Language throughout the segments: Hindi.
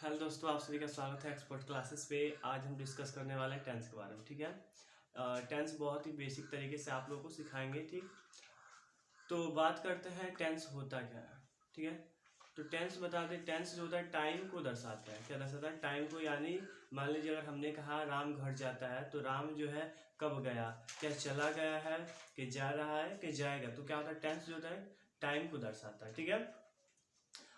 हेलो दोस्तों, आप सभी का स्वागत है एक्सपर्ट क्लासेस पे। आज हम डिस्कस करने वाले हैं टेंस के बारे में। ठीक है, टेंस बहुत ही बेसिक तरीके से आप लोगों को सिखाएंगे। ठीक, तो बात करते हैं टेंस होता क्या है। ठीक है, तो टेंस बता दें। टेंस जो होता है टाइम को दर्शाता है। क्या दर्शाता है? टाइम को। यानी मान लीजिए अगर हमने कहा राम घर जाता है, तो राम जो है कब गया, क्या चला गया है, कि जा रहा है, कि जाएगा। तो क्या होता है? टेंस जो होता है टाइम को दर्शाता है। ठीक है,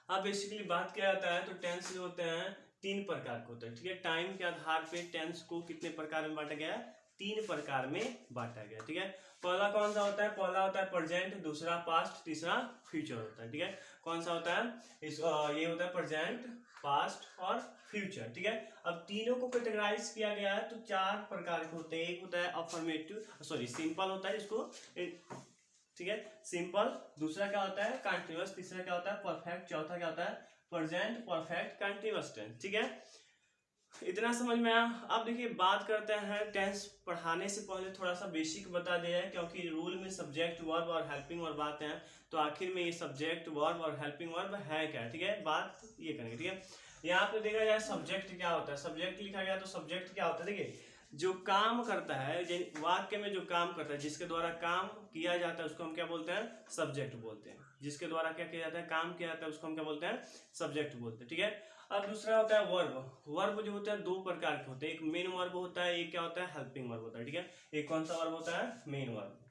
अब बेसिकली बात किया जाता है तो टेंस जो होते हैं तीन प्रकार के होते हैं। ठीक है, टाइम के आधार पे टेंस को कितने प्रकार में बांटा गया है? तीन प्रकार में बांटा गया। ठीक है, पहला कौन सा होता है? पहला होता है प्रेजेंट, दूसरा पास्ट, तीसरा फ्यूचर होता है। ठीक है, कौन सा होता है? ये होता है प्रेजेंट, पास्ट और फ्यूचर। ठीक है, अब तीनों को कैटेगराइज किया गया है तो चार प्रकार के होते हैं। एक होता है अफर्मेटिव, सॉरी सिंपल होता है इसको, ठीक है, सिंपल। दूसरा क्या होता है? कंटीन्यूअस। तीसरा क्या होता है? परफेक्ट। चौथा क्या होता है? Present perfect continuous tense. ठीक है, इतना समझ में आया। अब देखिए बात करते हैं टेंस पढ़ाने से पहले थोड़ा सा बेसिक बता दिया है, क्योंकि रूल में सब्जेक्ट वर्ब और हेल्पिंग वर्ब आते हैं। तो आखिर में ये सब्जेक्ट वर्ब और हेल्पिंग वर्ब है क्या? ठीक है, बात ये करेंगे। ठीक है, यहाँ पे देखा जाए सब्जेक्ट क्या होता है। सब्जेक्ट लिखा गया तो सब्जेक्ट क्या होता है? देखिए, जो काम करता है, वाक्य में जो काम करता है, जिसके द्वारा काम किया जाता है उसको हम क्या बोलते हैं? सब्जेक्ट बोलते हैं। जिसके द्वारा क्या किया जाता है? काम किया जाता है, उसको हम क्या बोलते हैं? सब्जेक्ट बोलते हैं। ठीक है, अब दूसरा होता है वर्ब। वर्ब जो होता है दो प्रकार के होते हैं। एक मेन वर्ब होता है, एक क्या होता है? हेल्पिंग वर्ब होता है। ठीक है, एक कौन सा वर्ब होता है? Main verb.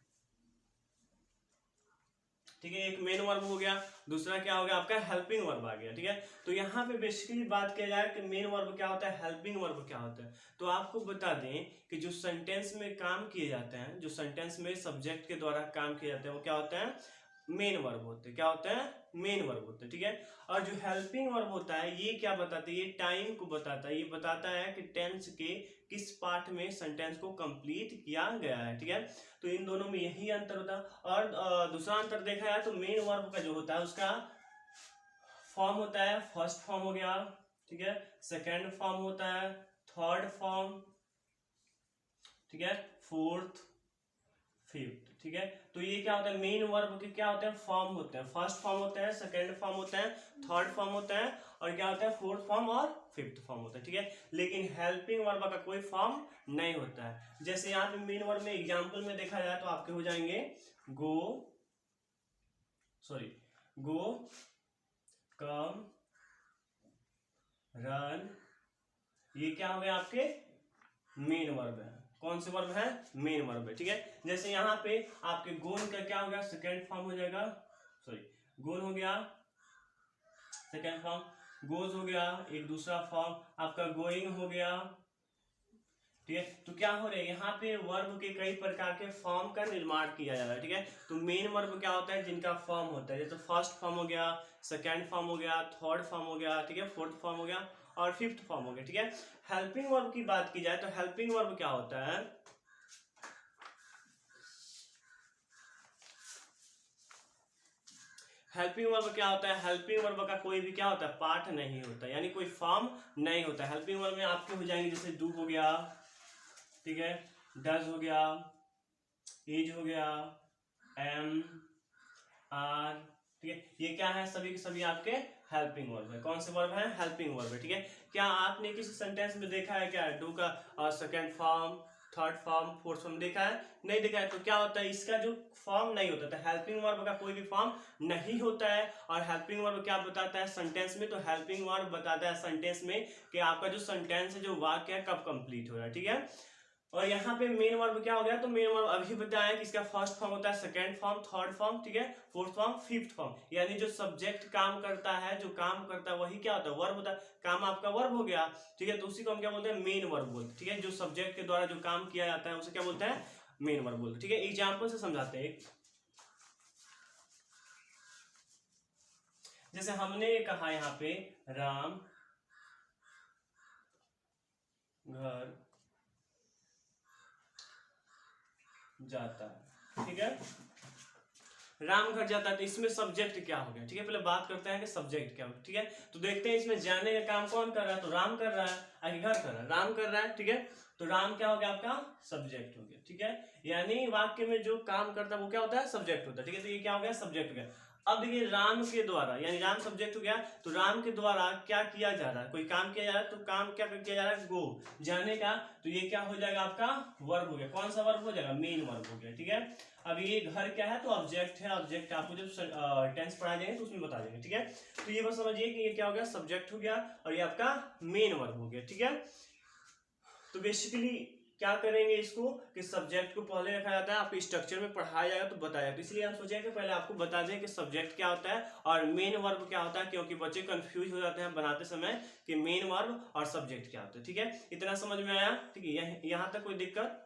ठीक है, एक मेन वर्ब हो गया, दूसरा क्या हो गया आपका? हेल्पिंग वर्ब आ गया। ठीक है, तो यहाँ पे बेसिकली बात किया जाए कि मेन वर्ब क्या होता है, हेल्पिंग वर्ब क्या होता है। तो आपको बता दें कि जो सेंटेंस में काम किए जाते हैं, जो सेंटेंस में सब्जेक्ट के द्वारा काम किए जाते हैं, वो क्या होते हैं? मेन वर्ब होते हैं। क्या होते हैं? मेन वर्ब होते हैं। ठीक है, और जो हेल्पिंग वर्ब होता है ये क्या बताता है? ये टाइम को बताता है। ये बताता है कि टेंस के किस पार्ट में सेंटेंस को कंप्लीट किया गया है। ठीक है, तो इन दोनों में यही अंतर होता है। और दूसरा अंतर देखा जाए तो मेन वर्ब का जो होता है उसका फॉर्म होता है, फर्स्ट फॉर्म हो गया, ठीक है, सेकेंड फॉर्म होता है, थर्ड फॉर्म, ठीक है, फोर्थ, फिफ्थ। ठीक है, तो ये क्या होता है? मेन वर्ब के क्या होते हैं? फॉर्म होते हैं। फर्स्ट फॉर्म होते हैं, सेकेंड फॉर्म होते हैं, थर्ड फॉर्म होते हैं, और क्या होता है? फोर्थ फॉर्म और फिफ्थ फॉर्म होता है। ठीक है, लेकिन हेल्पिंग वर्ब का कोई फॉर्म नहीं होता है। जैसे यहाँ पे मेन वर्ब में एग्जाम्पल में देखा जाए तो आपके हो जाएंगे गो, सॉरी, गो, कम, रन। ये क्या हो गया? आपके मेन वर्ब है। कौन से वर्ब है? मेन वर्ब है। ठीक है, जैसे यहाँ पे आपके गोन का क्या हो गया? सेकेंड फॉर्म हो जाएगा, सॉरी, गोन हो गया सेकेंड फॉर्म, गोज हो गया एक दूसरा फॉर्म, आपका गोइंग हो गया। ठीक है, तो क्या हो रहा है यहाँ पे? वर्ब के कई प्रकार के फॉर्म का निर्माण किया जा रहा है। ठीक है, तो मेन वर्ब क्या होता है? जिनका फॉर्म होता है, जैसे फर्स्ट फॉर्म हो गया, सेकेंड फॉर्म हो गया, थर्ड फॉर्म हो गया, ठीक है, फोर्थ फॉर्म हो गया और फिफ्थ फॉर्म हो गया। ठीक है, हेल्पिंग वर्ब की बात की जाए तो हेल्पिंग वर्ब क्या होता है? हेल्पिंग वर्ब क्या होता है? हेल्पिंग वर्ब का कोई भी क्या होता है? पार्ट नहीं होता, यानी कोई फॉर्म नहीं होता। हेल्पिंग वर्ब में आपके हो जाएंगे जैसे डू हो गया, ठीक है, डज हो गया, इज हो गया, एम, आर। ठीक है, ये क्या है? सभी के सभी आपके हेल्पिंग वर्ब है। कौन से वर्ब है? हेल्पिंग वर्ब है। ठीक है, क्या आपने किसी सेंटेंस में देखा है क्या डू का second form, third form, fourth form देखा है? नहीं देखा है। तो क्या होता है? इसका जो फॉर्म नहीं होता था, हेल्पिंग वर्ब का कोई भी फॉर्म नहीं होता है। और हेल्पिंग वर्ब क्या बताता है सेंटेंस में? तो हेल्पिंग वर्ब बताता है सेंटेंस में कि आपका जो सेंटेंस है, जो वाक्य है, कब कंप्लीट हो रहा है। ठीक है, और यहाँ पे मेन वर्ब क्या हो गया? तो मेन वर्ब अभी बताया कि इसका फर्स्ट फॉर्म होता है, सेकंड फॉर्म, थर्ड फॉर्म, ठीक है, फोर्थ फॉर्म, फिफ्थ फॉर्म। यानी जो सब्जेक्ट काम करता है, जो काम करता है वही क्या होता है? वर्ब होता है। काम आपका वर्ब हो गया। ठीक है, तो उसी को हम क्या बोलते हैं? मेन वर्ब बोलते हैं। ठीक है, जो सब्जेक्ट के द्वारा जो काम किया जाता है उसे क्या बोलते हैं? मेन वर्ब बोलते हैं। ठीक है, एग्जाम्पल से समझाते हैं। जैसे हमने कहा यहाँ पे राम घर जाता है। ठीक है, राम घर जाता है, तो इसमें सब्जेक्ट क्या हो गया? ठीक है, पहले बात करते हैं कि सब्जेक्ट क्या हो गया। ठीक है, तो देखते हैं इसमें जाने का काम कौन कर रहा है? तो राम कर रहा है, आगे घर कर रहा है, राम कर रहा है। ठीक है, तो राम क्या हो गया? आपका सब्जेक्ट हो गया। ठीक है, यानी वाक्य में जो काम करता है वो क्या होता है? सब्जेक्ट होता है। ठीक है, तो ये क्या हो गया? सब्जेक्ट हो गया। अब देखिए राम के द्वारा, यानी राम सब्जेक्ट हो गया, तो राम के द्वारा क्या किया जा रहा है, कोई काम किया जा रहा है, तो काम क्या किया जा रहा है, गो, जाने का, तो ये क्या हो जाएगा आपका वर्ब हो गया। कौन सा वर्ब हो जाएगा, मेन वर्ब हो गया, ठीक है। अब ये घर क्या है, तो ऑब्जेक्ट है, ऑब्जेक्ट आपको जब टेंस पढ़ाए जाएंगे तो उसमें बता देंगे, ठीक है। तो ये बस समझिए कि ये क्या हो गया, सब्जेक्ट हो गया और ये आपका मेन वर्ब हो गया, ठीक है। तो बेसिकली क्या करेंगे इसको कि सब्जेक्ट को पहले रखा जाता है, आपके स्ट्रक्चर में पढ़ाया जाएगा तो बताया, तो इसलिए हम सोचे कि पहले आपको बता दें कि सब्जेक्ट क्या होता है और मेन वर्ब क्या होता है, क्योंकि बच्चे कंफ्यूज हो जाते हैं बनाते समय कि मेन वर्ब और सब्जेक्ट क्या होता है, ठीक है। इतना समझ में आया, ठीक है, यहाँ तक कोई दिक्कत।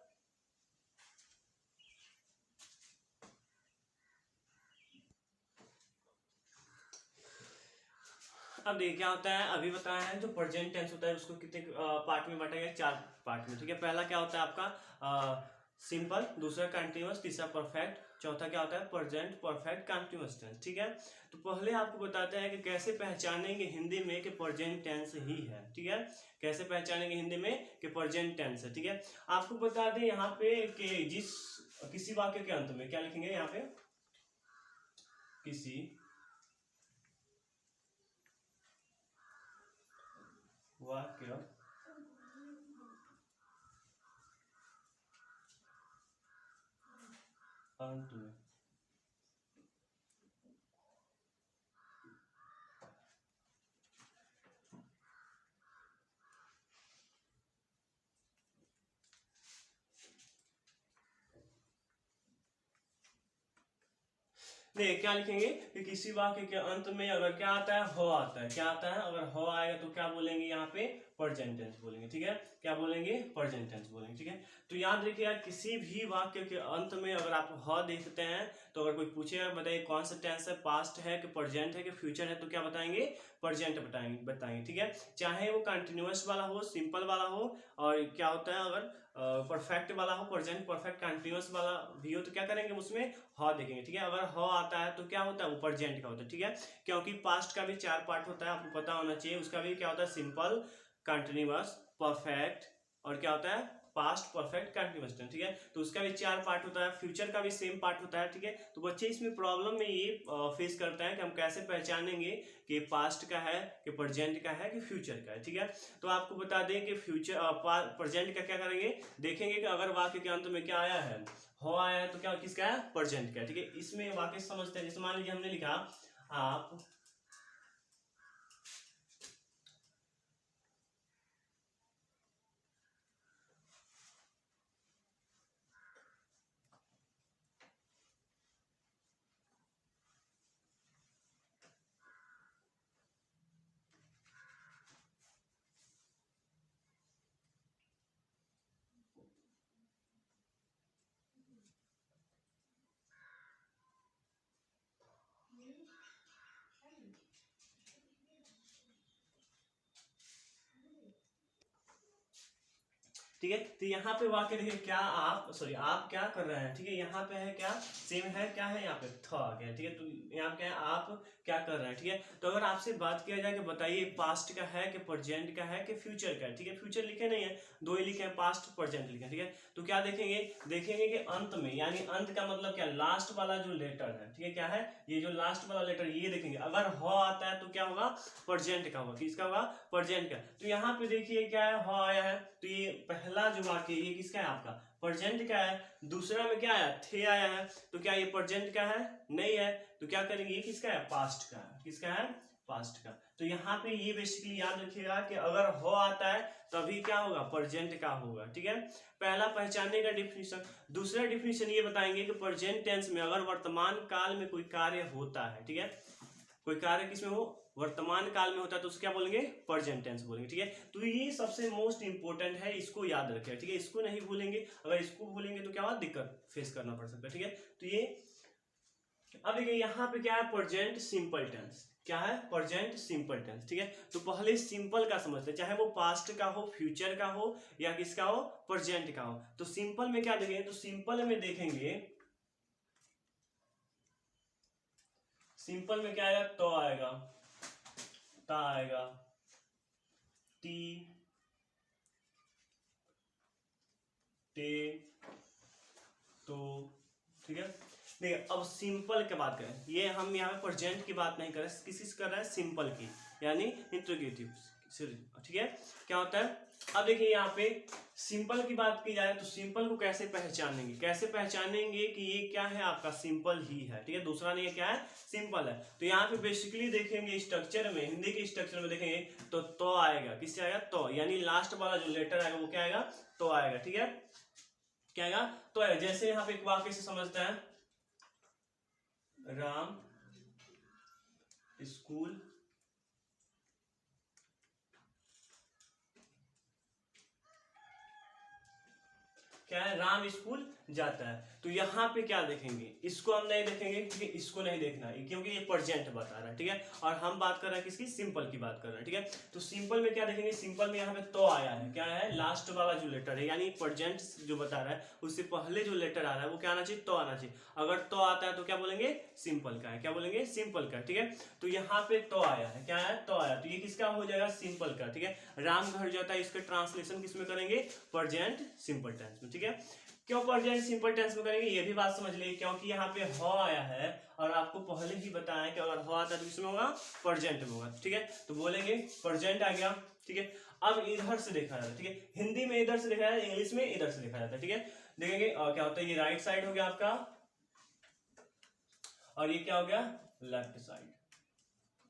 अब देखिए क्या होता है, अभी बताया है जो प्रेजेंट टेंस होता है उसको कितने पार्ट में बांटा गया, 4 पार्ट में, ठीक है। पहला क्या होता है आपका सिंपल, दूसरा कंटिन्यूअस, तीसरा परफेक्ट, चौथा क्या होता है प्रेजेंट परफेक्ट कंटिन्यूअस टेंस, ठीक है। तो पहले आपको बताते हैं कि कैसे पहचानेंगे हिंदी में कि प्रेजेंट टेंस ही है, ठीक है। कैसे पहचानेंगे हिंदी में कि प्रेजेंट टेंस है, ठीक है। आपको बता दें यहाँ पे कि जिस किसी वाक्य के अंत में क्या लिखेंगे, यहाँ पे किसी वाक्य अंत में नहीं, क्या लिखेंगे कि किसी वाक्य के अंत में अगर क्या आता है, हो आता है, क्या आता है, अगर हो आएगा तो क्या बोलेंगे यहाँ पे प्रेजेंट टेंस बोलेंगे, ठीक है। क्या बोलेंगे, प्रेजेंट टेंस बोलेंगे, ठीक है। तो याद रखिएगा किसी भी वाक्य के अंत में अगर आप ह देखते हैं तो अगर कोई पूछेगा बताइए कौन सा टेंस है, पास्ट है कि प्रेजेंट है कि फ्यूचर है, तो क्या बताएंगे, प्रेजेंट बताएंगे, ठीक है। चाहे वो कंटिन्यूअस वाला हो, सिंपल वाला हो, और क्या होता है अगर परफेक्ट वाला हो, प्रेजेंट परफेक्ट कंटिन्यूअस वाला भी हो, तो क्या करेंगे उसमें ह देखेंगे, ठीक है। अगर ह आता है तो क्या होता है, वो प्रेजेंट का होता है, ठीक है। क्योंकि पास्ट का भी 4 पार्ट होता है, आपको पता होना चाहिए, उसका भी क्या होता है, सिंपल, कंटिन्यूअस, परफेक्ट, और क्या होता है पास्ट परफेक्ट कंटिन्यूअस टेंस, ठीक है। तो उसका भी 4 पार्ट होता है, फ्यूचर का भी सेम पार्ट होता है, ठीक है। तो बच्चे इसमें प्रॉब्लम में ये फेस करते हैं कि हम कैसे पहचानेंगे कि पास्ट का है कि प्रेजेंट का है कि फ्यूचर का है, ठीक है। तो आपको बता दें कि फ्यूचर प्रेजेंट का क्या करेंगे, देखेंगे कि अगर वाक्य के अंत में क्या आया है, हो आया है, तो क्या किसका है, प्रेजेंट का है, ठीक है। इसमें वाक्य समझते हैं, जैसे मान लीजिए हमने लिखा आप ठीक है। तो यहाँ पे वाक्य देखिए क्या आप सॉरी आप क्या कर रहे हैं, ठीक है। यहाँ पे है क्या, सेम है, क्या है यहाँ पे थ आ गया, ठीक है। तो यहाँ पे क्या है, आप क्या कर रहे हैं, ठीक है। तो अगर आपसे बात किया जाए कि बताइए पास्ट का है कि प्रेजेंट का है कि फ्यूचर का है, ठीक है। फ्यूचर लिखे नहीं है, दो ही लिखे हैं, पास्ट प्रेजेंट लिखे हैं, ठीक है। तो क्या देखेंगे, देखेंगे कि अंत में, यानी अंत का मतलब क्या, लास्ट वाला जो लेटर है, ठीक है, क्या है, ये जो लास्ट वाला लेटर ये देखेंगे, अगर ह आता है तो क्या होगा, प्रेजेंट का होगा, किसका होगा, प्रेजेंट का। तो यहाँ पे देखिए क्या है, ह आया है, तो ये पहला जो वाक्य ये किसका है, आपका प्रेजेंट का है। दूसरा में क्या आया, थे आया है, तो क्या ये प्रेजेंट का है, नहीं है, तो क्या करेंगे, ये किसका है, पास्ट का है, किसका है, पास्ट का। तो यहाँ पे ये बेसिकली याद रखिएगा कि अगर हो आता है तभी क्या होगा, प्रेजेंट का होगा, ठीक है। पहला पहचानने का डिफिनेशन। दूसरा डिफिनेशन ये बताएंगे कि प्रेजेंट टेंस में अगर वर्तमान काल में कोई कार्य होता है, ठीक है, कोई कार्य किसमें हो, वर्तमान काल में होता है, तो उसको क्या बोलेंगे, प्रेजेंट टेंस बोलेंगे, ठीक है। तो ये सबसे मोस्ट इंपोर्टेंट है, इसको याद रखें, ठीक है। इसको नहीं भूलेंगे, अगर इसको भूलेंगे तो क्या होगा, दिक्कत फेस करना पड़ सकता है, ठीक है। तो ये अब देखिए यहाँ पे क्या है, प्रेजेंट सिंपल टेंस, क्या है, प्रेजेंट सिंपल टेंस, ठीक है। तो पहले सिंपल का समझते हैं, चाहे वो पास्ट का हो, फ्यूचर का हो, या किसका हो, प्रेजेंट का हो। तो सिंपल में क्या देखेंगे, तो सिंपल में देखेंगे, सिंपल में क्या आएगा, तो आएगा, ता आएगा, ती, ते, तो, ठीक है। देखिए अब सिंपल की बात करें, ये हम यहाँ पे प्रेजेंट की बात नहीं कर रहे, किसी से कर रहे हैं सिंपल की, यानी इंट्रोगेटिव, ठीक है। क्या होता है, अब देखिए यहाँ पे सिंपल की बात की जाए तो सिंपल को कैसे पहचानेंगे, कैसे पहचानेंगे कि ये क्या है, आपका सिंपल ही है, ठीक है, दूसरा नहीं है, क्या है, सिंपल है। तो यहाँ पे बेसिकली देखेंगे स्ट्रक्चर में, हिंदी के स्ट्रक्चर में देखेंगे तो आएगा, किससे आएगा, तो, यानी लास्ट वाला जो लेटर आएगा वो क्या आएगा, तो आएगा, ठीक है, क्या आएगा, तो आएगा। जैसे यहाँ पे एक वाक्य से समझते हैं, राम स्कूल क्या है, राम स्कूल जाता है। तो यहाँ पे क्या देखेंगे, इसको हम नहीं देखेंगे क्योंकि इसको नहीं देखना है, क्योंकि ये प्रेजेंट बता रहा है, ठीक है, और हम बात कर रहे हैं किसकी, सिंपल की बात कर रहे हैं, ठीक है। तो सिंपल में क्या देखेंगे, सिंपल में यहाँ पे तो आया है, क्या है, लास्ट वाला जो लेटर है, यानी प्रेजेंट जो बता रहा है उससे पहले जो लेटर आ रहा है वो क्या आना चाहिए, तो आना चाहिए। अगर तो आता है तो क्या बोलेंगे, सिंपल का है, क्या बोलेंगे, सिंपल का, ठीक है। तो यहाँ पे तो आया है, क्या है, तो आया, तो ये किसका हो जाएगा, सिंपल का, ठीक है। राम घर जाता है, इसका ट्रांसलेशन किसमें करेंगे, प्रेजेंट सिंपल टेंस में, ठीक है। क्यों प्रेजेंट सिंपल टेंस में करेंगे, ये भी बात समझ लीजिए, क्योंकि यहाँ पे हो आया है और आपको पहले ही बताया कि अगर हो आता है तो किसमें होगा, प्रेजेंट में होगा, ठीक है। तो बोलेंगे प्रेजेंट आ गया, ठीक है। अब इधर से देखा जाता है, ठीक है, हिंदी में इधर से देखा जाता है, इंग्लिश में इधर से देखा जाता है, ठीक है। देखेंगे क्या होता है, ये राइट साइड हो गया आपका और ये क्या हो गया, लेफ्ट साइड,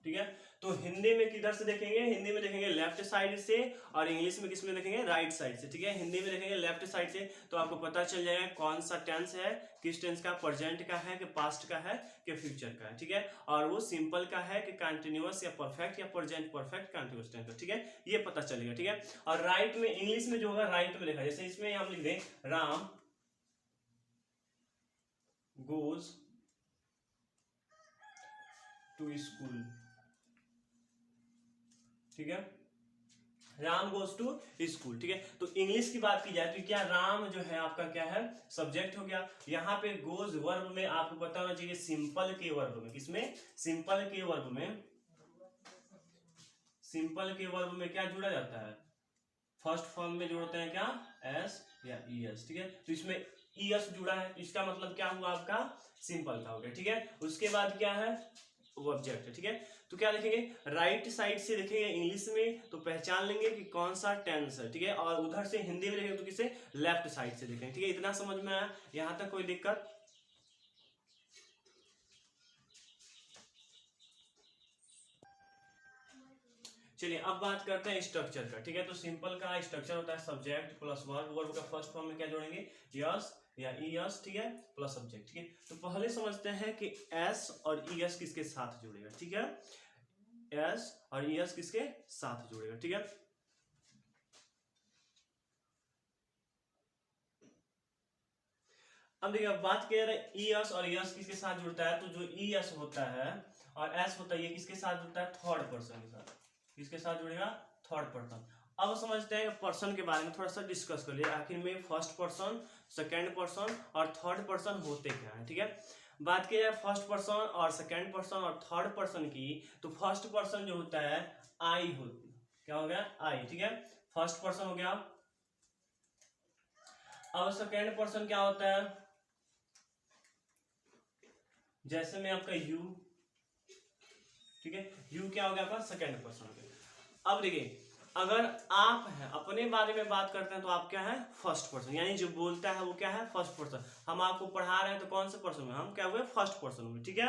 ठीक है। तो हिंदी में किधर से देखेंगे, हिंदी में देखेंगे लेफ्ट साइड से, और इंग्लिश में किसमें देखेंगे, राइट साइड से, ठीक है। हिंदी में देखेंगे लेफ्ट साइड से, तो आपको पता चल जाएगा कौन सा टेंस है, किस टेंस का, प्रेजेंट का है कि पास्ट का है कि फ्यूचर का है, ठीक है। और वो सिंपल का है कि कंटिन्यूअस या परफेक्ट या प्रेजेंट परफेक्ट कंटिन्यूअस टेंस, ठीक है, ये पता चलेगा, ठीक है। और राइट में, इंग्लिश में जो होगा राइट में लिखा, जैसे इसमें हम लिख दें राम गोज टू स्कूल, ठीक है, राम गोज टू स्कूल, ठीक है। तो इंग्लिश की बात की जाए तो क्या, राम जो है आपका क्या है, सब्जेक्ट हो गया। यहाँ पे गोज वर्ब में आपको पता होना चाहिए, सिंपल के वर्ब में, किसमें, सिंपल के वर्ब में, सिंपल के वर्ब में क्या जुड़ा जाता है, फर्स्ट फॉर्म में जोड़ते हैं क्या, एस या ईएस, ठीक है। तो इसमें ईएस जुड़ा है, तो इसका मतलब क्या हुआ, आपका सिंपल का हो गया, ठीक है। उसके बाद क्या है, ऑब्जेक्ट है, ठीक है। तो क्या लिखेंगे, राइट साइड से लिखेंगे इंग्लिश में तो पहचान लेंगे कि कौन सा टेंस है, ठीक है, और उधर से हिंदी में लिखेंगे तो किसे, लेफ्ट साइड से लिखेंगे, ठीक है। इतना समझ में आया, यहां तक कोई दिक्कत, चलिए अब बात करते हैं स्ट्रक्चर का, ठीक है। तो सिंपल का स्ट्रक्चर होता है सब्जेक्ट प्लस वर्ब, वर्ब का फर्स्ट फॉर्म में क्या जोड़ेंगे, यस या ईएस, ठीक है, प्लस सब्जेक्ट, ठीक है। तो पहले समझते हैं कि एस और ईएस किसके साथ जुड़ेगा, ठीक है, एस और ईएस किसके साथ जुड़ेगा, ठीक है। अब देखिए, अब बात कर रहे हैं ईएस और ईएस किसके साथ जुड़ता है, तो जो ईएस होता है और एस होता है, ये किसके साथ जुड़ता है, थर्ड पर्सन के साथ, किसके साथ जुड़ेगा, थर्ड पर्सन। अब समझते हैं पर्सन के बारे में थोड़ा सा डिस्कस कर लिया, आखिर में फर्स्ट पर्सन, सेकंड पर्सन और थर्ड पर्सन होते क्या है, ठीक है। बात की जाए फर्स्ट पर्सन और सेकंड पर्सन और थर्ड पर्सन की, तो फर्स्ट पर्सन जो होता है आई होती, क्या हो गया, आई, ठीक है, फर्स्ट पर्सन हो गया। अब सेकंड पर्सन क्या होता है, जैसे में आपका यू, ठीक है, यू क्या हो गया आपका, सेकंड पर्सन हो गया। अब देखिए, अगर आप हैं अपने बारे में बात करते हैं तो आप क्या है, फर्स्ट पर्सन, यानी जो बोलता है वो क्या है, फर्स्ट पर्सन। हम आपको पढ़ा रहे हैं तो कौन से पर्सन में, हम क्या हुए, फर्स्ट पर्सन हुए, ठीक है।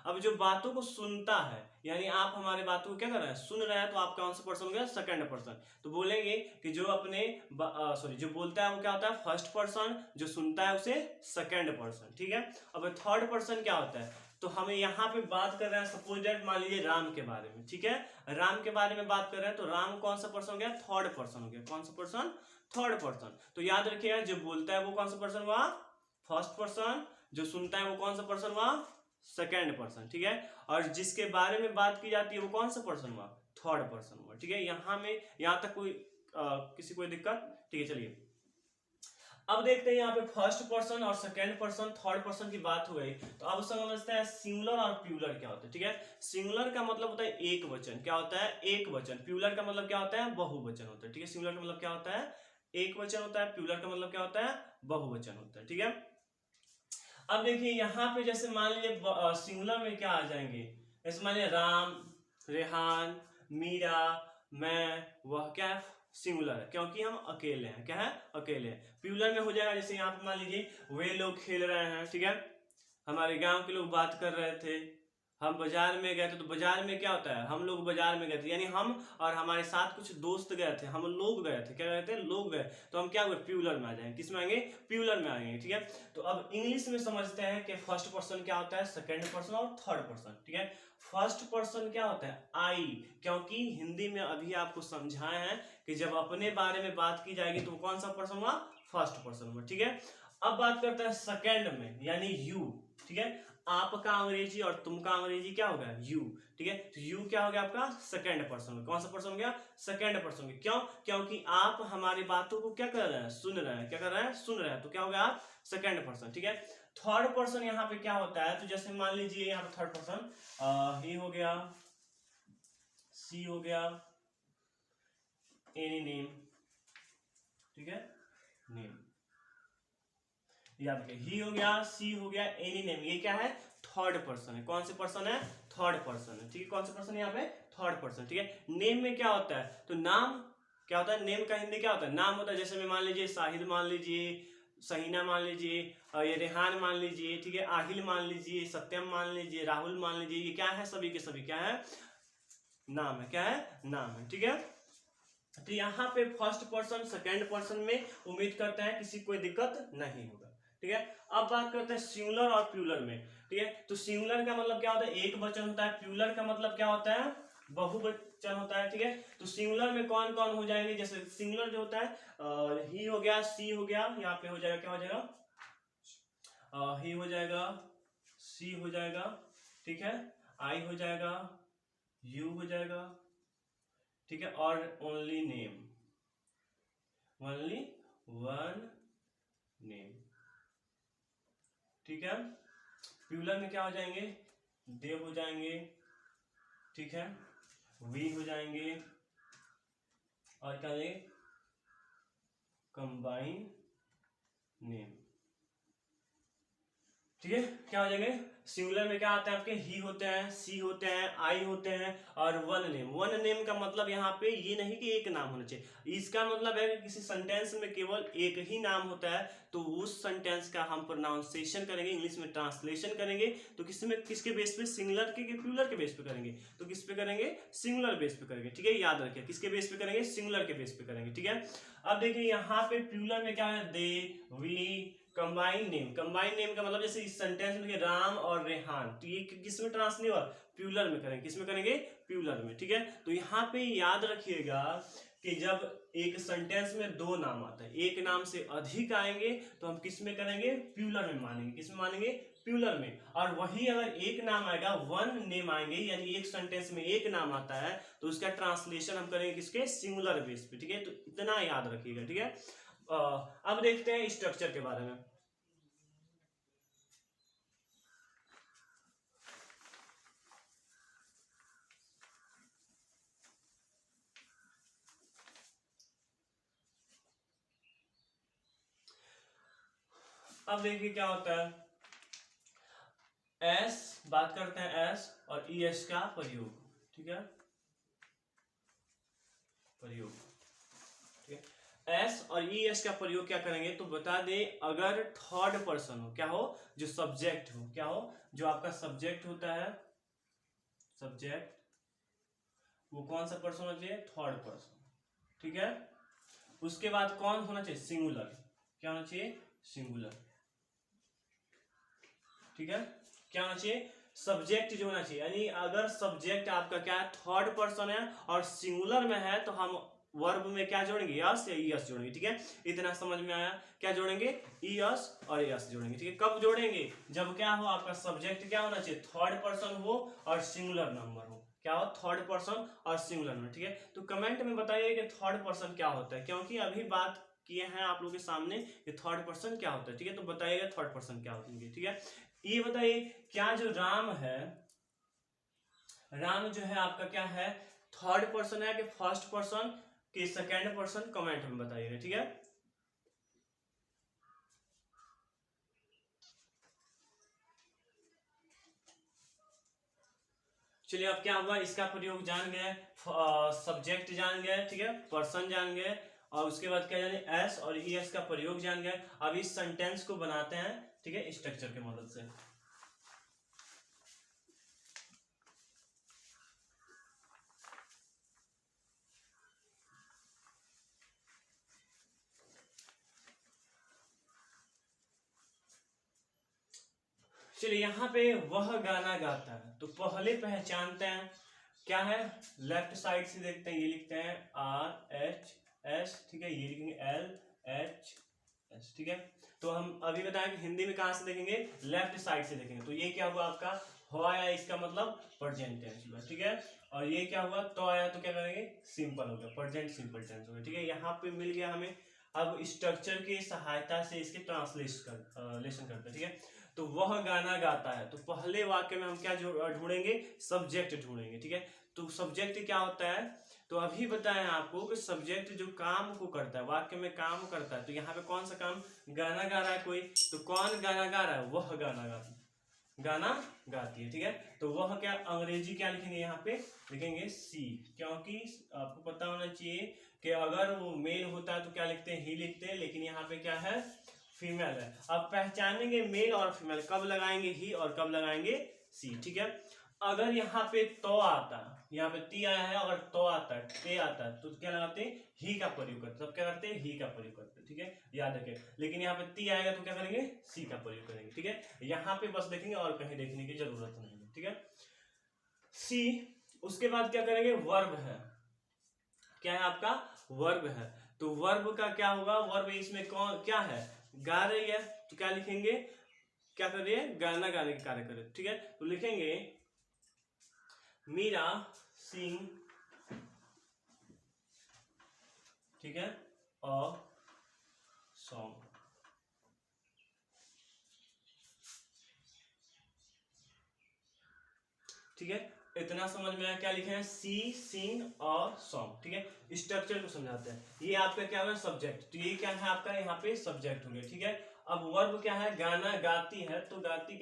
अब जो बातों को सुनता है, यानी आप हमारे बातों को क्या कर रहे हैं, सुन रहे हैं, तो आप कौन सा पर्सन हो गया, सेकंड पर्सन। तो बोलेंगे कि जो अपने सॉरी जो बोलता है वो क्या होता है, फर्स्ट पर्सन, जो सुनता है उसे सेकंड पर्सन, ठीक है। अब थर्ड पर्सन क्या होता है, तो हमें यहाँ पे बात कर रहे हैं, सपोज दैट मान लीजिए राम के बारे में, ठीक है, राम के बारे में बात कर रहे हैं, तो राम कौन सा पर्सन हो गया, थर्ड पर्सन हो गया, कौन सा पर्सन, थर्ड पर्सन। तो याद रखिएगा, जो बोलता है वो कौन सा पर्सन हुआ, फर्स्ट पर्सन, जो सुनता है वो कौन सा पर्सन हुआ, सेकेंड पर्सन, ठीक है, और जिसके बारे में बात की जाती है वो कौन सा पर्सन हुआ, थर्ड पर्सन हुआ, ठीक है। यहाँ तक कोई किसी कोई दिक्कत, ठीक है। चलिए अब देखते हैं यहाँ पे फर्स्ट पर्सन और सेकंड पर्सन, थर्ड पर्सन की बात हो गई, तो अब समझते हैं सिंगुलर और प्लूरल क्या होता है, ठीक है। सिंगुलर का मतलब होता है एक वचन, क्या होता है, एक वचन। प्लूरल का मतलब क्या होता है, बहुवचन होता है, ठीक है। सिंगुलर का मतलब क्या होता है, एक वचन होता है, प्लूरल का मतलब क्या होता है, बहुवचन होता है, ठीक है। अब देखिए यहाँ पे जैसे मान लीजिए सिंगुलर में क्या आ जाएंगे, जैसे मान लीजिए राम, रेहान, मीरा, मैं, वह, क्या है सिंगुलर है क्योंकि हम अकेले हैं, क्या है अकेले हैं। प्लूरल में हो जाएगा जैसे यहाँ पे मान लीजिए वे लोग खेल रहे हैं, ठीक है, हमारे गांव के लोग बात कर रहे थे, हम बाजार में गए थे, तो बाजार में क्या होता है हम लोग बाजार में गए थे, यानी हम और हमारे साथ कुछ दोस्त गए थे, हम लोग गए थे, क्या गए थे लोग गए, तो हम क्या हुए प्लूरल में आ जाएंगे, किस में आएंगे प्लूरल में आएंगे, ठीक है। तो अब इंग्लिश में समझते हैं कि फर्स्ट पर्सन क्या होता है, सेकंड पर्सन और थर्ड पर्सन, ठीक है। फर्स्ट पर्सन क्या होता है आई, क्योंकि हिंदी में अभी आपको समझाए हैं कि जब अपने बारे में बात की जाएगी तो कौन सा पर्सन हुआ, फर्स्ट पर्सन हुआ, ठीक है। अब बात करते हैं सेकंड में, यानी यू, ठीक है, आपका अंग्रेजी और तुमका अंग्रेजी क्या होगा यू, ठीक है। तो यू क्या हो गया आपका सेकंड पर्सन, कौन सा पर्सन हो गया सेकंड पर्सन। क्यों, क्योंकि आप हमारी बातों को क्या कर रहे हैं सुन रहे हैं, क्या कर रहे हैं सुन रहे हैं, तो क्या हो गया आप सेकंड पर्सन, ठीक है। थर्ड पर्सन यहाँ पे क्या होता है, तो जैसे मान लीजिए यहाँ पे थर्ड पर्सन ही हो गया, सी हो गया, एनी नेम, ठीक है, नेम याद रखिए, ही हो गया, सी हो गया, एनी नेम, ये क्या है थर्ड पर्सन है, कौन से पर्सन है थर्ड पर्सन है, ठीक है, कौन से पर्सन है यहाँ पे थर्ड पर्सन, ठीक है। नेम में क्या होता है, तो नाम क्या होता है, नेम का हिंदी क्या होता है नाम होता है, जैसे मैं मान लीजिए साहिद मान लीजिए, सहीना मान लीजिए, ये रेहान मान लीजिए, ठीक है, आहिल मान लीजिए, सत्यम मान लीजिए, राहुल मान लीजिए, ये क्या है सभी के सभी क्या है नाम है, क्या है नाम है, ठीक है। तो यहाँ पे फर्स्ट पर्सन सेकंड पर्सन में उम्मीद करते हैं किसी कोई दिक्कत नहीं होगा, ठीक है। अब बात करते हैं सिंगुलर और प्लूरल में, ठीक है। तो सिंगुलर का मतलब क्या होता है एक वचन होता है, प्लूरल का मतलब क्या होता है बहुवचन होता है, ठीक है। तो सिंगुलर में कौन कौन हो जाएंगे, जैसे सिंगुलर जो होता है ही हो गया, सी हो गया, यहाँ पे हो जाएगा क्या हो जाएगा ही हो जाएगा, सी हो जाएगा, ठीक है, आई हो जाएगा, यू हो जाएगा, ठीक है, और only name, only one name, ठीक है। प्लूरल में क्या हो जाएंगे दे हो जाएंगे, ठीक है, वी हो जाएंगे, और क्या हो कंबाइन नेम, ठीक है। क्या हो जाएंगे सिंगुलर में क्या आता है आपके ही होते हैं, सी होते हैं, आई होते हैं, और वन नेम। वन नेम का मतलब यहाँ पे ये नहीं कि एक नाम होना चाहिए, इसका मतलब है कि किसी सेंटेंस में केवल एक ही नाम होता है तो उस सेंटेंस का हम प्रोनाउंसिएशन करेंगे, इंग्लिश में ट्रांसलेशन करेंगे, तो किसमें किसके बेस पे सिंगुलर के प्लूरल के बेस पे करेंगे, तो किस पे करेंगे सिंगुलर बेस पे करेंगे, ठीक है, याद रखिए किसके बेस पे करेंगे सिंगुलर के बेस पे करेंगे, ठीक है। अब देखिए यहाँ पे प्लूरल में क्या है they, we, combine name. Combine name का मतलब जैसे इस सेंटेंस में राम और रेहान, तो ये किस में ट्रांसलेट हुआ प्लूरल में करेंगे, किस में करेंगे प्लूरल में, ठीक है। तो यहाँ पे याद रखिएगा कि जब एक सेंटेंस में दो नाम आता है, एक नाम से अधिक आएंगे तो हम किस में करेंगे प्लूरल में मानेंगे, किस में मानेंगे प्लूरल में। और वही अगर एक नाम आएगा वन नेम आएंगे, यानी एक सेंटेंस में एक नाम आता है तो उसका ट्रांसलेशन हम करेंगे किसके सिंगुलर बेस पे, ठीक है। तो इतना याद रखिएगा, ठीक है। अब देखते हैं स्ट्रक्चर के बारे में। अब देखिए क्या होता है एस, बात करते हैं एस और ई एस का प्रयोग, ठीक है, प्रयोग, ठीक है। एस और ई एस का प्रयोग क्या करेंगे तो बता दे, अगर थर्ड पर्सन हो, क्या हो जो सब्जेक्ट हो, क्या हो जो आपका सब्जेक्ट होता है, सब्जेक्ट वो कौन सा पर्सन होना चाहिए थर्ड पर्सन, ठीक है। उसके बाद कौन होना चाहिए सिंगुलर, क्या होना चाहिए सिंगुलर, ठीक है। क्या होना चाहिए सब्जेक्ट जो होना चाहिए, यानी अगर सब्जेक्ट आपका क्या है थर्ड पर्सन है और सिंगुलर में है तो हम वर्ब में क्या जोड़ेंगे यस या ईएस जोड़ेंगे, ठीक है। इतना समझ में आया, क्या जोड़ेंगे ईएस और यस जोड़ेंगे, ठीक है। कब जोड़ेंगे जब क्या हो आपका सब्जेक्ट क्या होना चाहिए थर्ड पर्सन हो और सिंगुलर नंबर हो, क्या हो थर्ड पर्सन और सिंगुलर नंबर, ठीक है। तो कमेंट में बताइए कि थर्ड पर्सन क्या होता है, क्योंकि अभी बात किए हैं आप लोगों के सामने कि थर्ड पर्सन क्या होता है, ठीक है। तो बताइएगा थर्ड पर्सन क्या होंगे, ठीक है। ये बताइए क्या जो राम है, राम जो है आपका क्या है थर्ड पर्सन है कि फर्स्ट पर्सन कि सेकंड पर्सन, कमेंट में बताइएगा, ठीक है। चलिए अब क्या हुआ, इसका प्रयोग जान गए, सब्जेक्ट जान गए, ठीक है, पर्सन जान गए, और उसके बाद क्या जाने, एस और ई एस का प्रयोग जान गए। अब इस सेंटेंस को बनाते हैं, ठीक है, स्ट्रक्चर की मदद से। चलिए यहाँ पे वह गाना गाता है, तो पहले पहचानते हैं क्या है, लेफ्ट साइड से देखते हैं, ये लिखते हैं आर एच एस, ठीक है, ये लिखेंगे एल एच एस, ठीक है। तो हम अभी बताएं कि हिंदी में कहाँ से देखेंगे, लेफ्ट साइड से देखेंगे। तो ये क्या हुआ आपका, हो आया, इसका मतलब प्रेजेंट टेंस हुआ, ठीक है। और ये क्या हुआ, तो आया, तो क्या करेंगे, सिंपल हो गया, प्रेजेंट सिंपल टेंस हो गया, ठीक है। यहाँ पे मिल गया हमें। अब स्ट्रक्चर की सहायता से इसके ट्रांसलेशन करते हैं, ठीक है। तो वह गाना गाता है, तो पहले वाक्य में हम क्या ढूंढेंगे, सब्जेक्ट ढूंढेंगे, ठीक है। तो सब्जेक्ट क्या होता है, तो अभी बताएं आपको कि सब्जेक्ट जो काम को करता है, वाक्य में काम करता है। तो यहाँ पे कौन सा काम, गाना गा रहा है कोई, तो कौन गाना गा रहा है, वह गाना गाती है, ठीक है। तो वह क्या, अंग्रेजी क्या लिखेंगे, यहाँ पे लिखेंगे सी, क्योंकि आपको पता होना चाहिए कि अगर वो मेल होता है तो क्या लिखते हैं, ही लिखते हैं, लेकिन यहाँ पे क्या है, फीमेल है। अब पहचानेंगे मेल और फीमेल, कब लगाएंगे ही और कब लगाएंगे सी, ठीक है। अगर यहाँ पे तो आता, यहाँ पे ती आया है, अगर तो आता है, ते आता है, तो क्या लगाते हैं, ही का प्रयोग करते हैं। सब क्या करते हैं, ही का प्रयोग करते हैं, ठीक है, याद रखें। लेकिन यहाँ पे ती आएगा तो क्या करेंगे, सी का प्रयोग करेंगे, ठीक है। यहाँ पे बस देखेंगे और कहीं देखने की जरूरत नहीं है, ठीक है। सी, उसके बाद क्या करेंगे, वर्ब है, क्या है आपका, वर्ब है। तो वर्ब का क्या होगा, वर्ब इसमें कौन क्या है, गा रही है, तो क्या लिखेंगे, क्या कर रही है, गाना गाने के कार्य कर रही है, ठीक है। तो लिखेंगे मीरा सिंग, ठीक है, अ सॉन्ग, ठीक है। इतना समझ में आया, क्या लिखे हैं, सी सिंग और सॉन्ग, ठीक है। स्ट्रक्चर को समझाते हैं। ये आपका क्या होगा, सब्जेक्ट, तो ये क्या है आपका, यहाँ पे सब्जेक्ट हो गया, ठीक है। अब वर्ब क्या है, गाना गाती है, तो गाती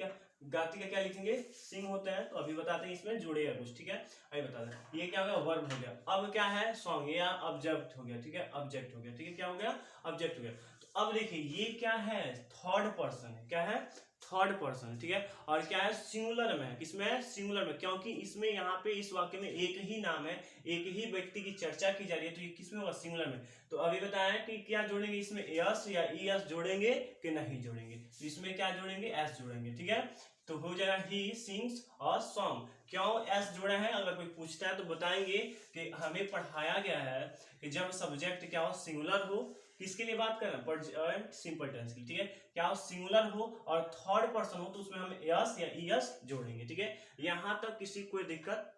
का क्या लिखेंगे, सिंग होता है, तो अभी बताते हैं, इसमें जुड़ेगा कुछ, ठीक है, अभी बता दें। ये क्या हो गया, वर्ब हो गया। अब क्या है, सॉन्ग, ये ऑब्जेक्ट हो गया, ठीक है, ऑब्जेक्ट हो गया, ठीक है, क्या हो गया, ऑब्जेक्ट हो गया। तो अब देखिए ये क्या है, थर्ड पर्सन है, क्या है, थर्ड पर्सन, ठीक है। और क्या है, सिंगुलर में है, किसमें है, सिंगुलर में, क्योंकि इसमें यहाँ पे इस वाक्य में एक ही नाम है, एक ही व्यक्ति की चर्चा की जा रही है, तो ये किसमें होगा, सिंगुलर में। तो अभी बताया कि क्या जोड़ेंगे, इसमें एस या ई एस जोड़ेंगे कि नहीं जोड़ेंगे, तो इसमें क्या जोड़ेंगे, एस जोड़ेंगे, ठीक है। तो हो जाएगा ही सिंग्स और सॉन्ग। क्यों एस जोड़ा है, अगर कोई पूछता है तो बताएंगे कि हमें पढ़ाया गया है कि जब सब्जेक्ट क्या हो, सिंगुलर हो, किसके लिए बात कर रहे हैं, प्रेजेंट सिंपल टेंस की, ठीक है, क्या हो, सिंगुलर हो और थर्ड पर्सन हो, तो उसमें हम एस या ई एस जोड़ेंगे, ठीक है। यहां तक किसी कोई दिक्कत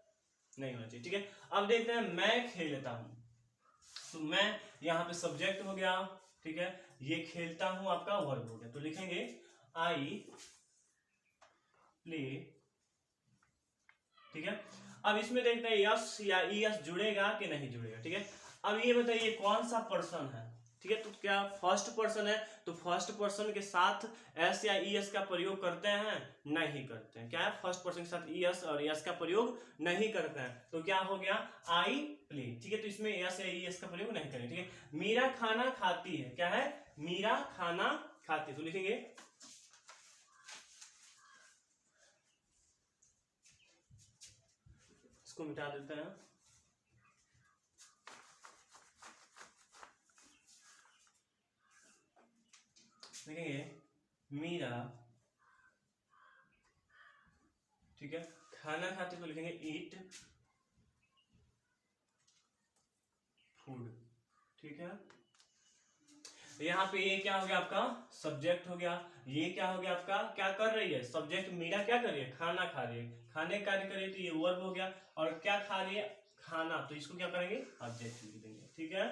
नहीं होना चाहिए, ठीक है। अब देखते हैं, मैं खेलता हूं, तो मैं यहाँ पे सब्जेक्ट हो गया, ठीक है, ये खेलता हूं आपका वर्ब हो गया, तो लिखेंगे आई प्ले, ठीक है। अब इसमें देखते हैं यस या ई एस जुड़ेगा कि नहीं जुड़ेगा, ठीक है। अब ये बताइए कौन सा पर्सन है, ठीक है, तो क्या फर्स्ट पर्सन है, तो फर्स्ट पर्सन के साथ एस या ई एस का प्रयोग करते हैं, नहीं करते हैं, क्या है, फर्स्ट पर्सन के साथ ई एस और एस का प्रयोग नहीं करते हैं, तो क्या हो गया, आई प्ले, ठीक है। तो इसमें एस या ई एस का प्रयोग नहीं करेंगे, ठीक है। मीरा खाना खाती है, क्या है, मीरा खाना खाती है, तो लिखेंगे इसको मिटा देते हैं, लिखेंगे मीरा, ठीक है, खाना खाते तो लिखेंगे ईट फूड, ठीक है। यहाँ पे ये क्या हो गया आपका, सब्जेक्ट हो गया, ये क्या हो गया आपका, क्या कर रही है, सब्जेक्ट मीरा क्या कर रही है, खाना खा रही है, खाने का कार्य कर रही है, तो ये वर्ब हो गया, और क्या खा रही है, खाना, तो इसको क्या करेंगे, ऑब्जेक्ट लिख देंगे, ठीक है।